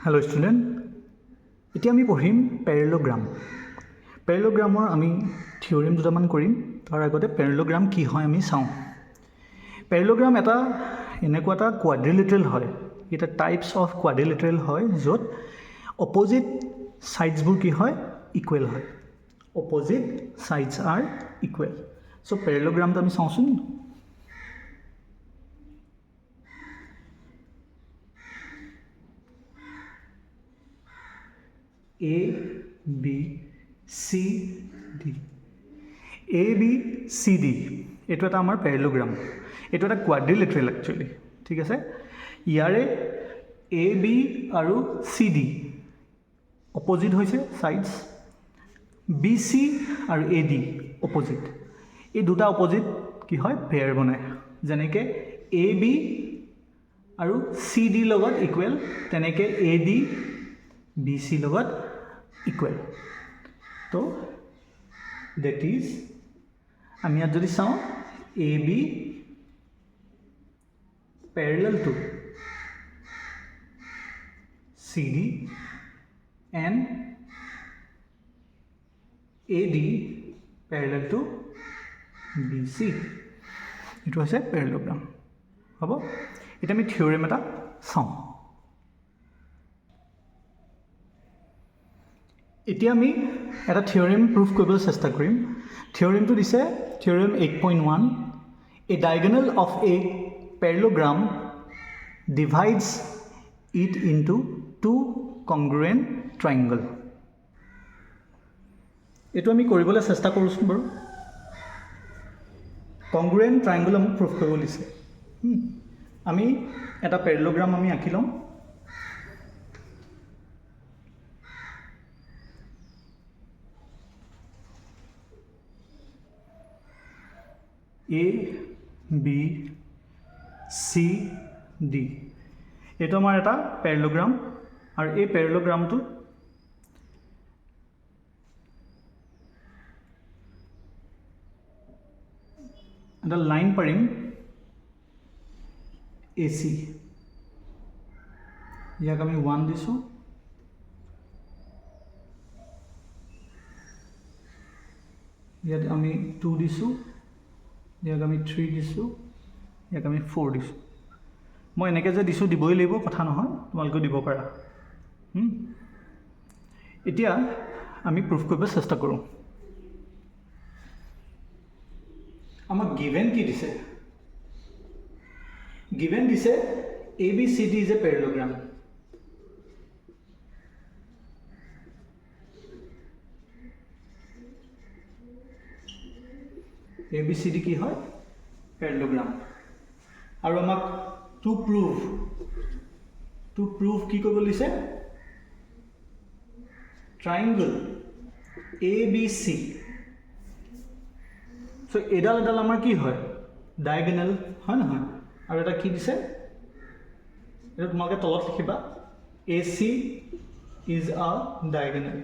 Hello student इतना आमी पढ़िम पैरेलग्राम पैरेलग्रामर आमी थियोरिम दुटामान करिम तार आगते पैरेलग्राम कि हय आमी चाওঁ पैरेलग्राम एटा एनेकुवा एटा क्वाड्रिलेटरल हय एटा टाइप्स अफ क्वाड्रिलेटरल हय जत अपोजिट साइड्सबुर कि हय इक्वल हय opposite sides are equal so parallelogram आमी चाওঁচোন A, B, C, D. A, B, C, D. এইটো এটা আমাৰ প্যাৰেলগ্ৰাম এইটো এটা কোৱাড্ৰিলেটাৰেল একচুৱেলি ঠিক আছে ইয়াৰে A, B আৰু C, D অপোজিট হৈছে সাইডস B, C আৰু A, D অপোজিট এই দুটা অপোজিট কি হয় পেয়াৰ বনায় যেনেকৈ A, B আৰু C, D লগত ইকুৱেল তেনেকৈ A, D B, C লগত equal तो that is আমি ইয়াত যদি চাওঁ AB parallel to CD and AD parallel to BC এইটো হৈছে প্যাৰেলগ্ৰাম হ'ব এটা আমি থিওৰেম এটা চাওঁ এতিয়া আমি এটা থিওৰেম প্ৰুফ কৰিবলৈ চেষ্টা কৰিম থিওৰেমটো দিছে theorem 8.1 a diagonal of a parallelogram divides it into two congruent triangle এটো আমি কৰিবলৈ চেষ্টা কৰিছো বাৰু congruent triangle আমি প্ৰুফ কৰিব লিছে আমি এটা প্যাৰেলগ্ৰাম আমি আঁকি লম A, B, C, D এইটো আমাৰ এটা প্যাৰেলগ্ৰাম আৰু এই প্যাৰেলগ্ৰামটো এটা লাইন পাৰিম AC ইয়াক আমি 1 দিছো ইয়াত আমি 2 দিছো ইয়াক আমি 3 দিছো ইয়াক আমি 4 দিছো মই এনেকৈ যে দিছো দিবই লাগিব কথা নহয় তোমালোকে দিব পাৰা এতিয়া আমি প্ৰুফ কৰিব চেষ্টা কৰোঁ আমাক গিভেন কি দিছে গিভেন দিছে ABCD ইজ এ প্যাৰেলগ্ৰাম ABCD কি হয় প্যাৰেলগ্ৰাম আৰু আমাক টু প্ৰুভ কি কৰিব দিছে ট্ৰায়াঙ্গল ABC সো এডাল আমাৰ কি হয় ডায়াগোনাল হয় নহয় আৰু এটা কি দিছে এটা তোমালোকে তলত লিখিবা AC is a diagonal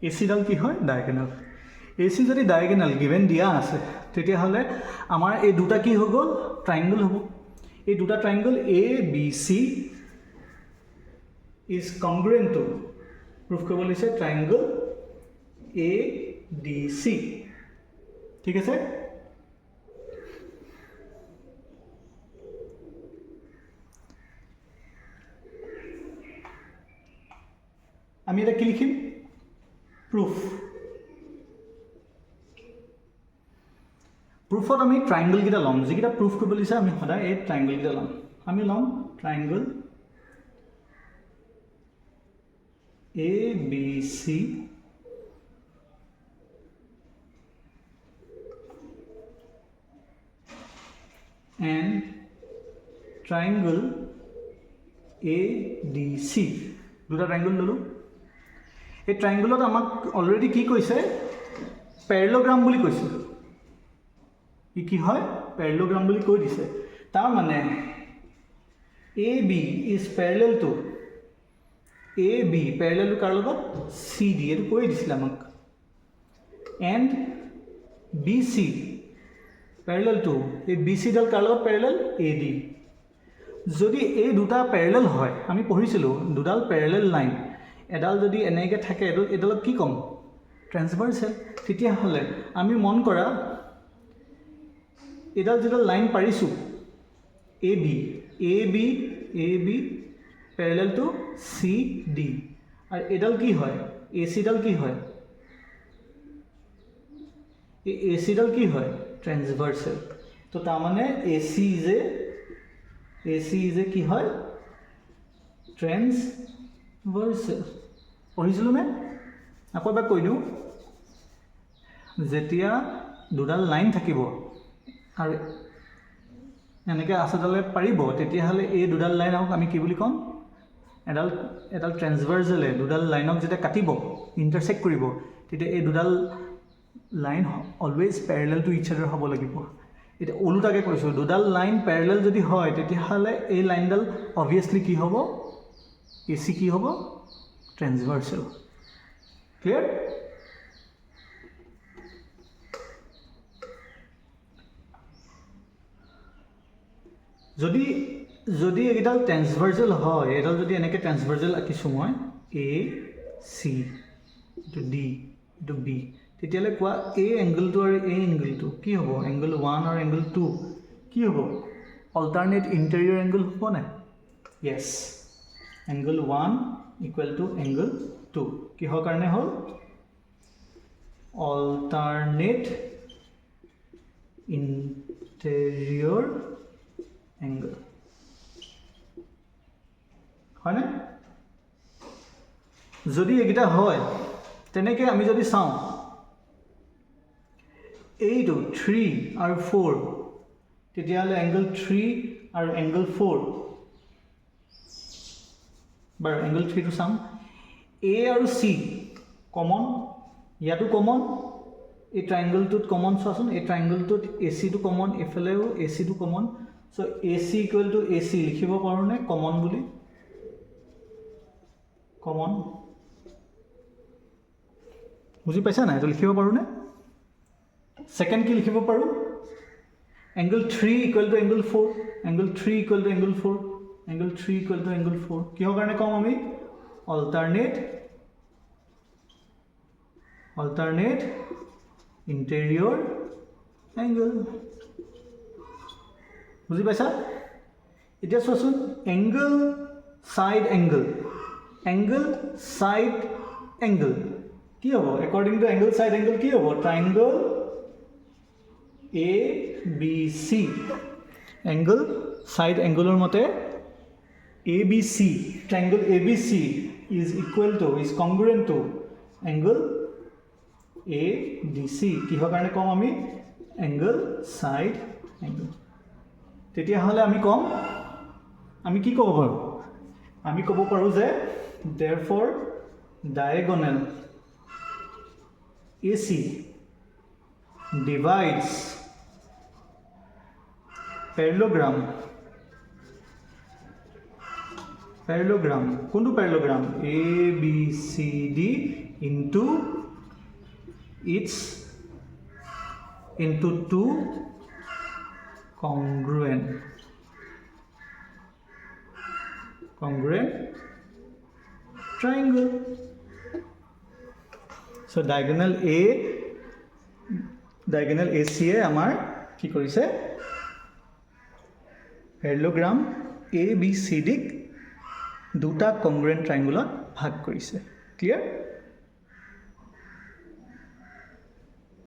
AC ডাল কি হয় ডায়াগোনাল AC যদি ডায়াগোনাল গিভেন দিয়া আছে তেতিয়া হলে আমাৰ এই দুটা কি হৈ গল ট্ৰায়াঙ্গল হ'ব এই দুটা ট্ৰায়াঙ্গল ABC is congruent to proof কৰিব লৈছে ট্ৰায়াঙ্গল ADC ঠিক আছে আমি এটা কি লিখিম proof proof আমি triangle কিটা লম যিকিটা proof কৰিব লিছে আমি সদায় এই triangle কিটা লম আমি লম triangle ABC and triangle ADC দুটা triangle ললো এই ট্ৰায়াঙ্গলত আমাক অলৰেডি কি কৈছে প্যাৰেলগ্ৰাম বুলি কৈছে ই কি হয় প্যাৰেলগ্ৰাম বুলি কৈ দিছে তাৰ মানে AB is parallel to AB parallel to কাৰ লগত CD এটো কৈ দিছিল আমাক and BC parallel to এই BC ডাল কাৰ লগত parallel AD যদি এই দুটা প্যাৰেলেল হয় আমি পঢ়িছিলোঁ দুডাল প্যাৰেলেল লাইন এডাল যদি এনেকৈ থাকে এডালক কি ক'ম ট্ৰেন্সভাৰ্চেল তেতিয়াহ'লে আমি মন কৰা এডাল যেডাল লাইন পাৰিছোঁ A B প্যাৰেলেল two C D আৰু এডাল কি হয় এ চিডাল কি হয় এ চিডাল কি হয় ট্ৰেন্সভাৰ্চেল তো তাৰমানে এ চি ইজ এ কি হয় ট্ৰেন্সভাৰ্চেল পঢ়িছিলোঁ নে আকৌ এবাৰ কৈ দিওঁ যেতিয়া দুডাল লাইন থাকিব আৰু এনেকৈ আচলতে পাৰিব তেতিয়াহ'লে এই দুডাল লাইনক আমি কি বুলি ক'ম এডাল ট্ৰেন্সভাৰ্চেলে দুডাল লাইনক যেতিয়া কাটিব ইণ্টাৰচেক্ট কৰিব তেতিয়া এই দুডাল line always parallel to each other হ'ব লাগিব এটা ওলোটাকৈ কৈছোঁ দুডাল লাইন প্যাৰেলেল যদি হয় তেতিয়াহ'লে এই লাইনডাল অবভিয়াছলি কি হ'ব এ চি কি হ'ব ট্ৰেন্সভাৰ্চেল ক্লিয়াৰ যদি এডাল ট্ৰেন্সভাৰ্চেল হয় এডাল যদি এনেকৈ ট্ৰেন্সভাৰ্চেল আঁকিছোঁ মই এ চি এইটো ডি এইটো বি তেতিয়াহ'লে কোৱা এই এংগলটো আৰু এই এংগলটো কি হ'ব এংগল 1 আৰু এংগল 2 কি হ'ব অল্টাৰনেট ইণ্টেৰিয়ৰ এংগল হ'ব নাই য়েছ এংগল 1 ইকুৱেল টু এংগল 2 কিহৰ কাৰণে হ'ল অল্টাৰনেট ইণ্টেৰিয়ৰ এংগল হয়নে যদি এইকেইটা হয় তেনেকৈ আমি যদি চাওঁ এইটো 3 আৰু 4 তেতিয়াহ'লে এংগল 3 আৰু এংগল 4 বাৰু এংগল 3টো চাম এ আৰু চি কমন ইয়াতো কমন এই ট্ৰাইংগলটোত কমন চোৱাচোন এই ট্ৰাইংগলটোত এ চিটো কমন এইফালেও এ চিটো common so' A C equal to A C লিখিব পাৰোঁনে কমন বুলি কমন বুজি পাইছা নাই এইটো লিখিব পাৰোঁনে সেকেন্ড কি লিখিব পাৰোঁ angle 3 equal to angle 4 angle 3 equal to angle 4 angle 3 equal to angle 4 কিহৰ কাৰণে কম আমি অল্টাৰনেট ইণ্টেৰিয়ৰ এংগল বুজি পাইছা এতিয়া চোৱাচোন এংগল সাইড এংগল কি হ'ব according to angle side angle কি হ'ব triangle A B C angle side এংগলৰ মতে A B C triangle A B C is congruent to angle A D C কিহৰ কাৰণে কম আমি এংগল সাইড এংগল তেতিয়াহ'লে আমি কি ক'ব পাৰোঁ আমি ক'ব পাৰোঁ যে therefore diagonal AC divides parallelogram কোনটো parallelogram ABCD into two congruent triangle. So diagonal AC আমাৰ কি কৰিছে parallelogram ABCD দুটা congruent triangle ভাগ কৰিছে ক্লিয়াৰ